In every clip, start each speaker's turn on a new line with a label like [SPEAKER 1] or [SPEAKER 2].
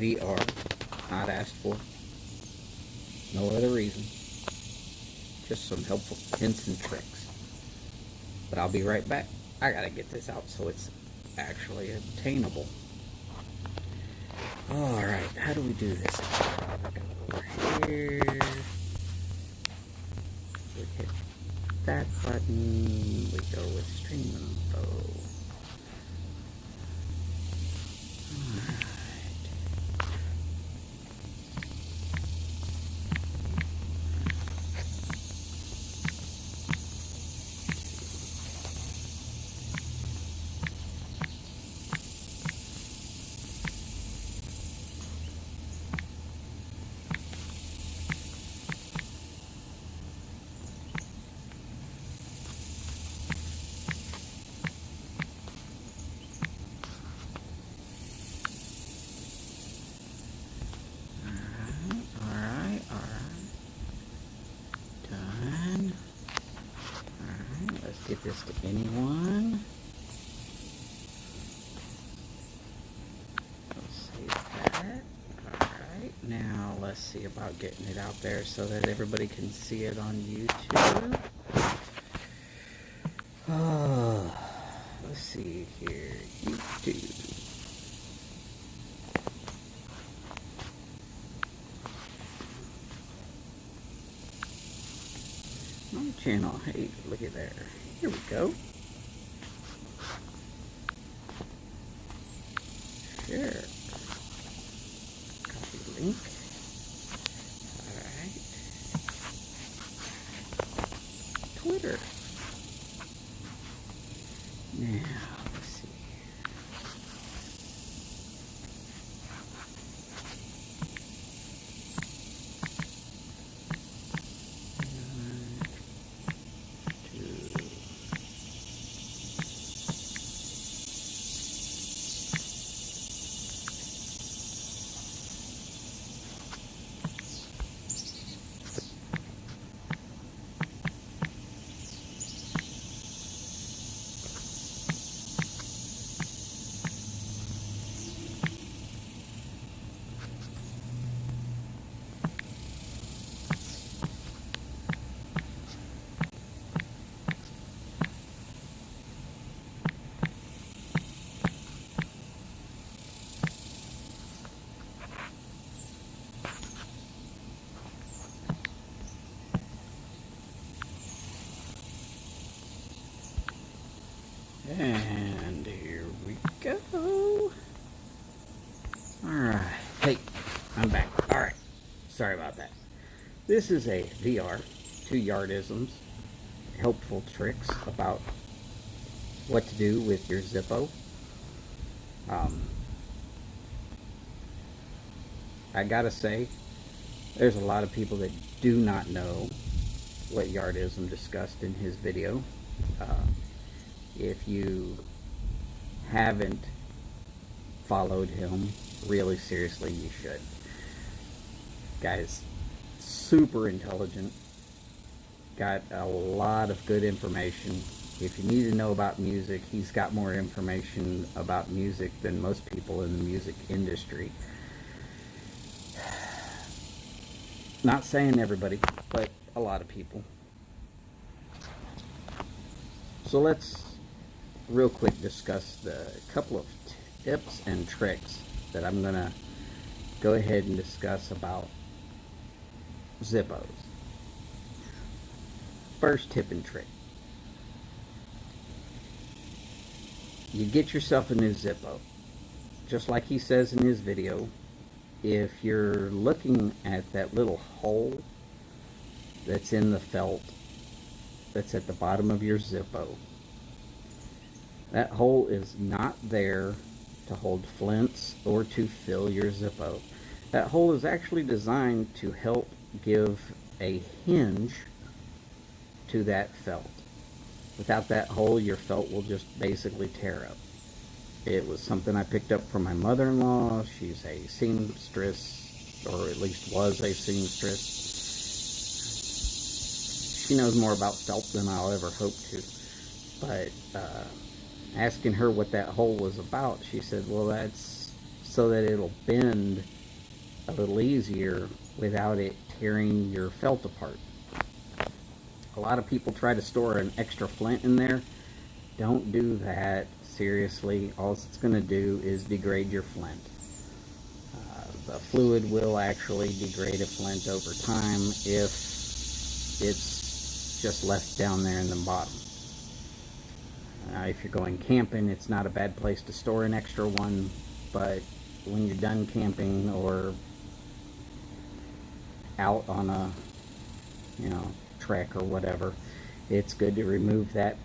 [SPEAKER 1] VR, not asked for, no other reason, just some helpful hints and tricks. But I'll be right back. I gotta get this out so it's actually obtainable. Alright, how do we do this? Go over here. We hit that button. We go with stream info. Alright. Get this to anyone. Let's save that. Alright, now let's see about getting it out there so that everybody can see it on YouTube. Let's see here. YouTube. My channel. Hey, look at there. Here we go. Share. Copy link. Alright. Twitter. Now, let's see. And here we go. Alright. Hey, I'm back. Alright. Sorry about that. This is a VR, 2 Yardisms, helpful tricks about what to do with your Zippo. I gotta say, there's a lot of people that do not know what Yardism discussed in his video. If you haven't followed him really seriously, you should. Guy's super intelligent, got a lot of good information. If you need to know about music, he's got more information about music than most people in the music industry. Not saying everybody, but a lot of people. So let's real quick discuss the couple of tips and tricks that I'm going to go ahead and discuss about Zippos. First tip and trick. You get yourself a new Zippo. Just like he says in his video, if you're looking at that little hole that's in the felt that's at the bottom of your Zippo, that hole is not there to hold flints or to fill your Zippo. That hole is actually designed to help give a hinge to that felt. Without that hole, your felt will just basically tear up. It was something I picked up from my mother-in-law. She's a seamstress, or at least was a seamstress. She knows more about felt than I'll ever hope to. But asking her what that hole was about, she said, well, that's so that it'll bend a little easier without it tearing your felt apart. A lot of people try to store an extra flint in there. Don't do that. Seriously, all it's going to do is degrade your flint. The fluid will actually degrade a flint over time if it's just left down there in the bottom. If you're going camping, it's not a bad place to store an extra one, but when you're done camping or out on a, trek or whatever, it's good to remove that.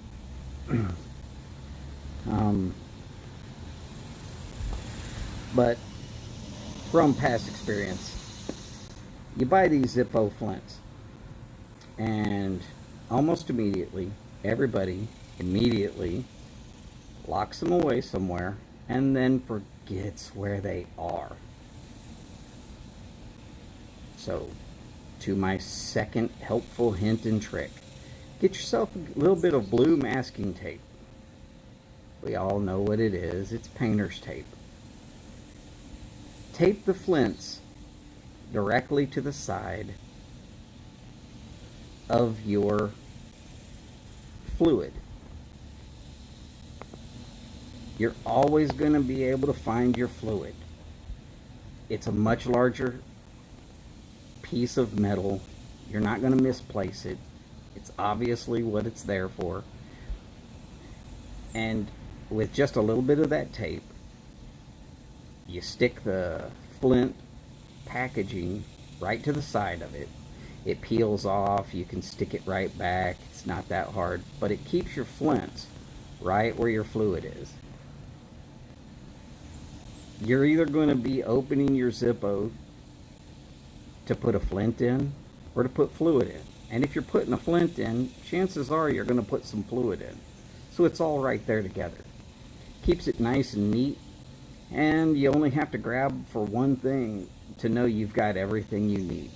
[SPEAKER 1] But from past experience, you buy these Zippo flints, and almost immediately, everybody immediately locks them away somewhere and then forgets where they are. So, to my second helpful hint and trick, get yourself a little bit of blue masking tape. We all know what it is. It's painter's tape. Tape the flints directly to the side of your fluid. You're always going to be able to find your fluid. It's a much larger piece of metal. You're not going to misplace it. It's obviously what it's there for. And with just a little bit of that tape, you stick the flint packaging right to the side of it. It peels off. You can stick it right back. It's not that hard, but it keeps your flints right where your fluid is. You're either going to be opening your Zippo to put a flint in or to put fluid in. And if you're putting a flint in, chances are you're going to put some fluid in. So it's all right there together. Keeps it nice and neat, and you only have to grab for one thing to know you've got everything you need.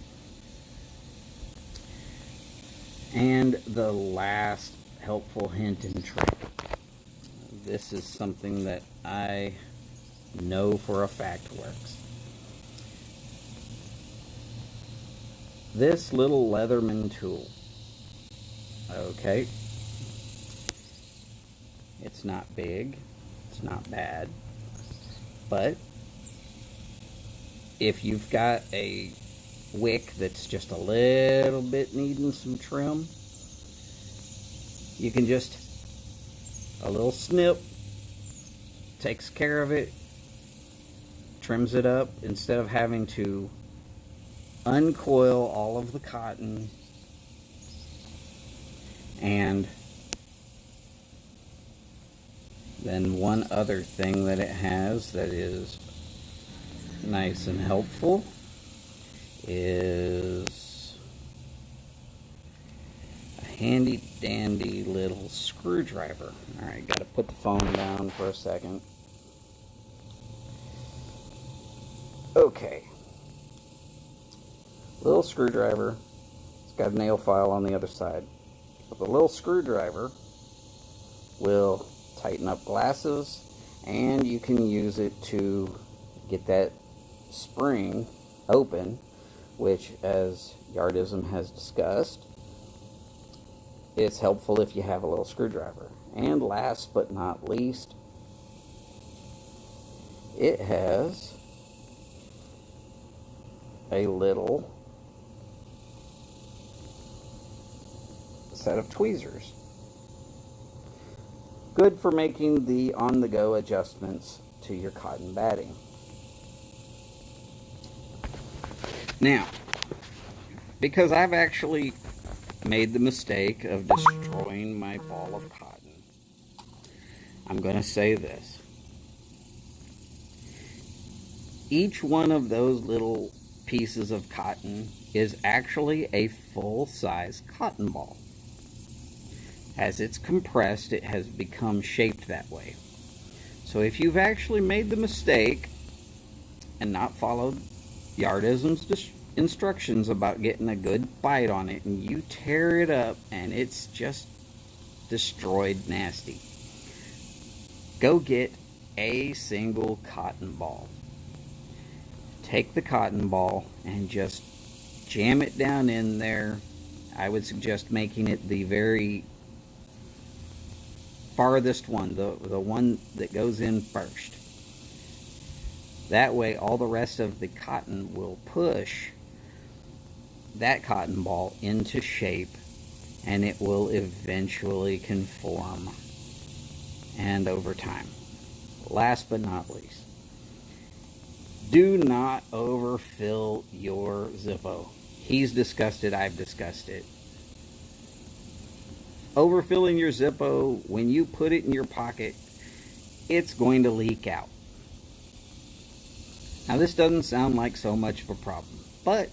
[SPEAKER 1] And the last helpful hint and trick. This is something that I know for a fact works. This little Leatherman tool. Okay. It's not big. It's not bad. But if you've got a wick that's just a little bit needing some trim, you can just, a little snip takes care of it, trims it up, instead of having to uncoil all of the cotton. And then one other thing that it has that is nice and helpful is a handy dandy little screwdriver. Alright, gotta put the phone down for a second. Okay. Little screwdriver. It's got a nail file on the other side. But the little screwdriver will tighten up glasses, and you can use it to get that spring open, which, as Yardism has discussed, it's helpful if you have a little screwdriver. And last but not least, it has a little set of tweezers. Good for making the on-the-go adjustments to your cotton batting. Now, because I've actually made the mistake of destroying my ball of cotton, I'm going to say this. Each one of those little pieces of cotton is actually a full-size cotton ball. As it's compressed, it has become shaped that way. So if you've actually made the mistake and not followed Yardism's instructions about getting a good bite on it, and you tear it up and it's just destroyed nasty, go get a single cotton ball. take the cotton ball and just jam it down in there. I would suggest making it the very farthest one, the one that goes in first. That way all the rest of the cotton will push that cotton ball into shape, and it will eventually conform. And over time, last but not least, do not overfill your Zippo. He's discussed it, I've discussed it. Overfilling your Zippo, when you put it in your pocket, it's going to leak out. Now this doesn't sound like so much of a problem, but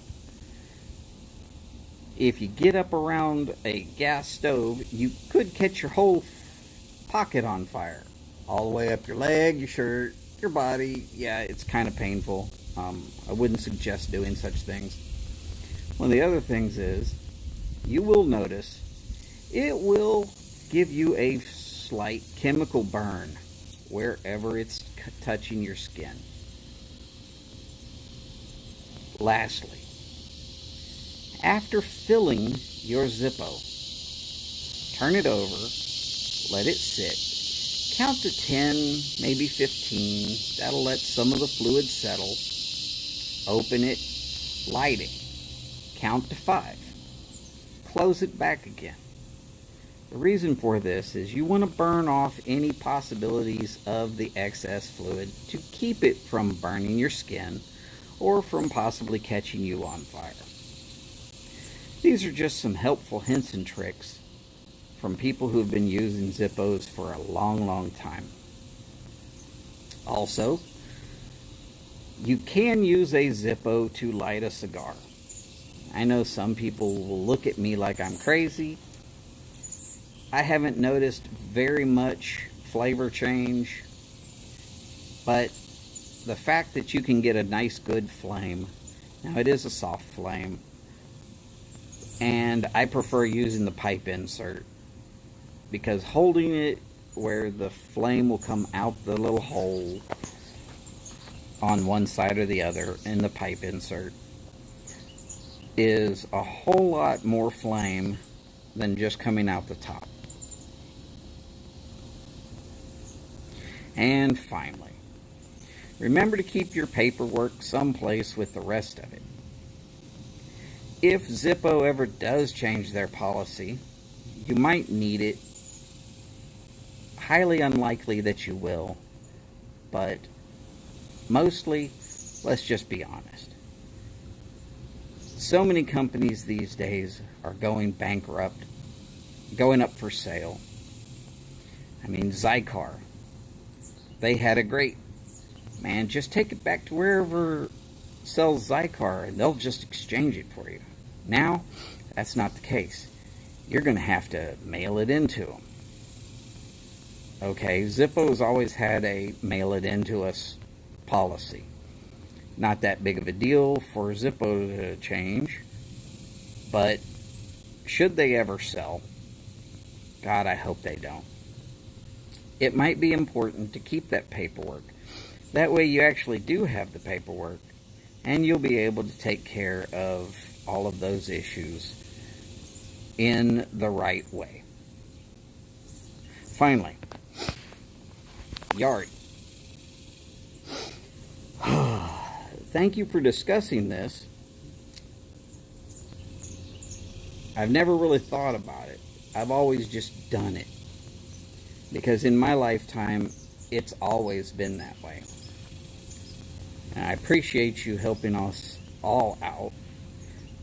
[SPEAKER 1] if you get up around a gas stove, you could catch your whole pocket on fire. All the way up your leg, your shirt, your body. Yeah, it's kind of painful. I wouldn't suggest doing such things. One of the other things is, you will notice it will give you a slight chemical burn wherever it's touching your skin. Lastly, after filling your Zippo, turn it over, let it sit, count to 10, maybe 15, that'll let some of the fluid settle, open it, light it, count to 5, close it back again. The reason for this is you want to burn off any possibilities of the excess fluid to keep it from burning your skin or from possibly catching you on fire. These are just some helpful hints and tricks from people who have been using Zippos for a long, long time. Also, you can use a Zippo to light a cigar. I know some people will look at me like I'm crazy. I haven't noticed very much flavor change, but the fact that you can get a nice good flame, now it is a soft flame, and I prefer using the pipe insert because holding it where the flame will come out the little hole on one side or the other in the pipe insert is a whole lot more flame than just coming out the top. And finally, remember to keep your paperwork someplace with the rest of it. If Zippo ever does change their policy, you might need it. Highly unlikely that you will, but mostly, let's just be honest. So many companies these days are going bankrupt, going up for sale. I mean, Zycar, they had a great, man, just take it back to wherever sells Zycar and they'll just exchange it for you. Now, that's not the case. You're going to have to mail it into them. Okay, Zippo's always had a mail it into us policy. Not that big of a deal for Zippo to change, but should they ever sell, God, I hope they don't. It might be important to keep that paperwork. That way you actually do have the paperwork, and you'll be able to take care of all of those issues in the right way. Finally, Yard. Thank you for discussing this. I've never really thought about it. I've always just done it. Because in my lifetime, it's always been that way. And I appreciate you helping us all out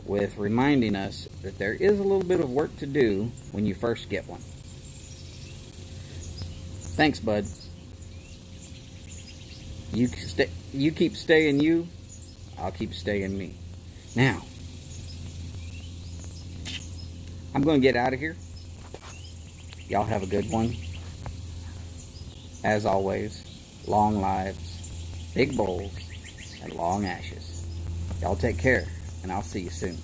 [SPEAKER 1] with reminding us that there is a little bit of work to do when you first get one. Thanks, bud. You keep staying you, I'll keep staying me. Now, I'm going to get out of here. Y'all have a good one. As always, long lives, big bowls, and long ashes. Y'all take care, and I'll see you soon.